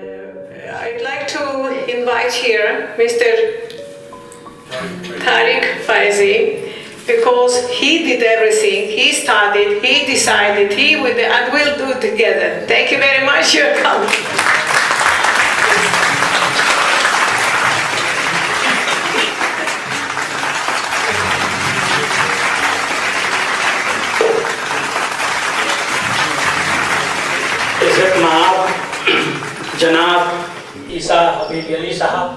I'd like to invite here Mr. Tariq Faizi, because he did everything. He started, he decided, and we'll do it together. Thank you very much. You're coming. इज़्ज़त माब जनाब ईसा हबीब अली साहब,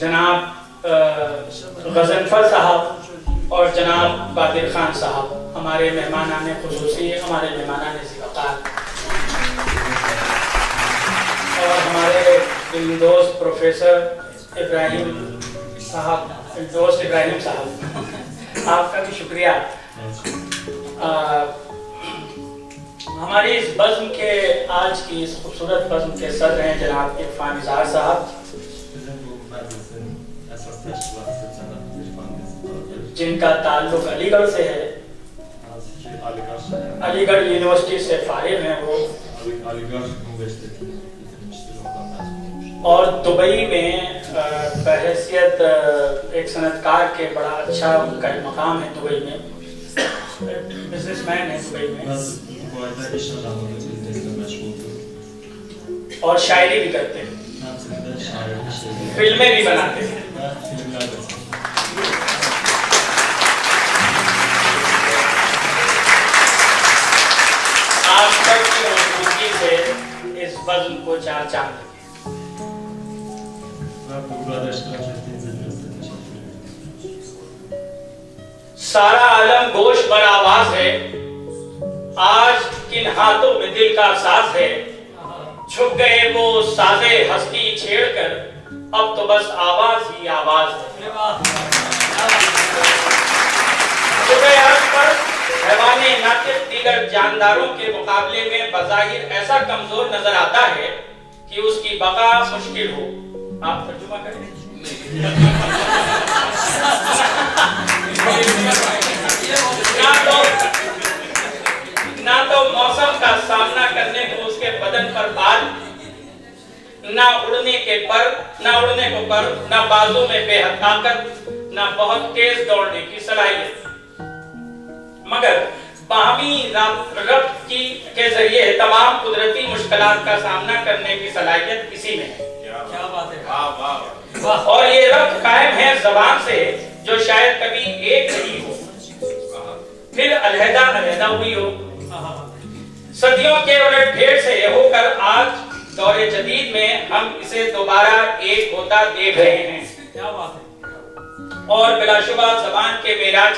जनाब गज़नफर साहब और जनाब बादिल खान साहब, हमारे मेहमानाने खुसूसी, हमारे मेहमानाने ज़िवक़ार और हमारे दोस्त प्रोफेसर इब्राहिम साहब, आपका भी शुक्रिया। हमारी इस बज़्म के आज की इस खूबसूरत बज़्म के सदर हैं जनाब इरफान निज़ार साहब, जिनका ताल्लुक अलीगढ़ से है, अलीगढ़ यूनिवर्सिटी से फारिग हैं वो, और दुबई में बहैसियत एक सनतकार के बड़ा अच्छा उनका मकाम है। दुबई में बिजनेसमैन है दुबई में, और शायरी भी करते हैं, फिल्में भी बनाते हैं। आप सबकी मौजूदगी से इस बज़्म को चार चांद लगे। सारा आलम गोश पर आवाज है, आज किन हाथों में दिल का साज है, झुक गए वो साजे हस्ती छेड़कर, अब तो बस आवाज ही आवाज है। सुबह अर्ज़ पर हैवाने नातिक़ दीगर जानदारों के मुकाबले में बज़ाहिर ऐसा कमजोर नजर आता है कि उसकी बका मुश्किल हो। आप तर्जुमा करें। ना तो मौसम का सामना करने को उसके बदन पर बाल, ना उड़ने को पर, ना बाजू में बेहद ताकत, ना बहुत तेज दौड़ने की सलाहियत, मगर बाहमी रब्त के जरिए तमाम कुदरती मुश्किलात का सामना करने की सलाहियत इसी में है। क्या बात है, वाह वाह। और ये रब्त कायम है ज़बान से जो शायद कभी एक नहीं हो, फिर अलहदा हुई हो। सदियों के उलट-फेर से होकर आज दौरे जदीद में हम इसे दोबारा एक होता देख रहे हैं। क्या बात है। और बिलाशुबा ज़बान की मेराज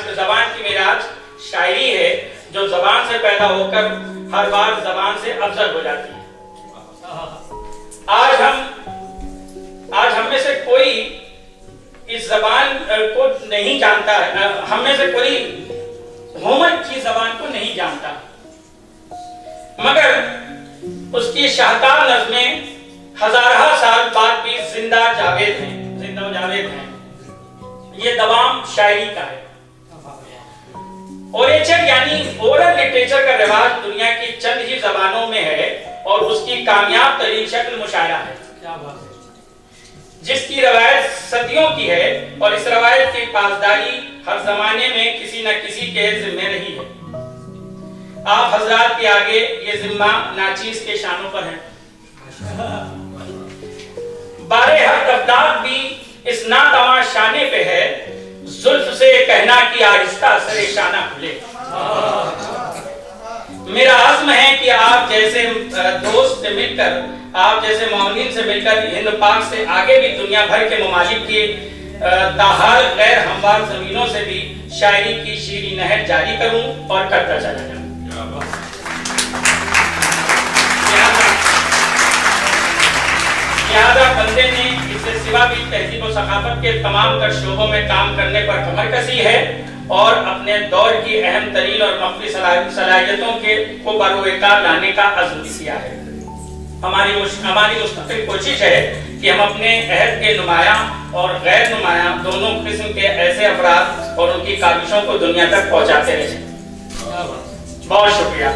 शायरी है जो ज़बान से पैदा होकर हर बार ज़बान से अफजल हो जाती है। आज हम में से कोई इस ज़बान को नहीं जानता, हम में से कोई होमर की ज़बान को नहीं जानता, मगर उसकी शाहकार नज़्में हज़ारा साल बाद भी जिंदा जावेद हैं। ये दवाम शायरी का है। ओरेचर यानी ओरल लिटरेचर का रिवाज दुनिया की चंद ही ज़बानों में है और उसकी कामयाब तरीन शक्ल मुशायरा है। क्या बात है। जिसकी रवायत सदियों की है और इस रवायत की पासदारी हर जमाने में किसी न किसी के जिम्मे रही है। आप हजरात के आगे ये जिम्मा नाचीज के शानों पर है। बारे हर तबदाद भी इस नातवा शाने पे है, जुल्फ से कहना कि आहिस्ता सरे शाना खुले। मेरा आज़्म है कि आप जैसे दोस्त से मिलकर, आप जैसे मौमीन से मिलकर हिंद पाक से आगे भी दुनिया भर के ममालिक की ताहाल गैर हमवार जमीनों से भी शायरी की शीरी नहर जारी करूं और करता चला जाऊं। लिहाजा बंदे ने इससे सिवा भी तहजीब और सकाफत के तमाम तर शोबों में काम करने पर कमर कसी है और अपने दौर की अहम तरीन और मख्फी सलाहियतों को बरोएकार लाने का अज़्म किया है। हमारी मुस्तक़िल कोशिश है कि हम अपने अहद के नुमायां और गैर नुमायां दोनों किस्म के ऐसे अफराद और उनकी काविशों को दुनिया तक पहुंचाते रहें। बहुत शुक्रिया।